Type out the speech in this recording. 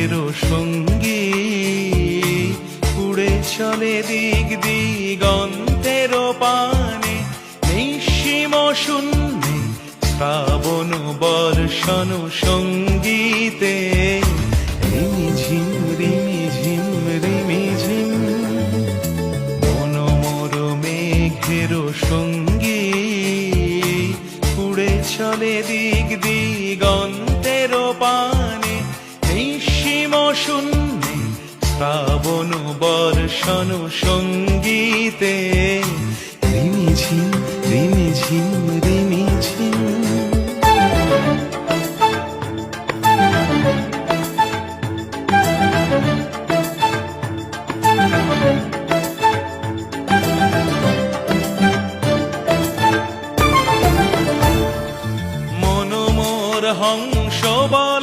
মেঘের সঙ্গী উড়ে চলে দিক দিগন্তের পানে, নিঃসীম শূন্যে শ্রাবণ বর্ষণ সঙ্গীতে রিমিঝিম রিমিঝিম রিমিঝিম। মনোমর মেঘের সঙ্গী উড়ে চলে দিক দিগন্তের পানে, নিঃসীম শূন্যে শ্রাবণ বর্ষণ সঙ্গীতে রিমিঝিম রিমিঝিম রিমিঝিম। মনোমর হংস বল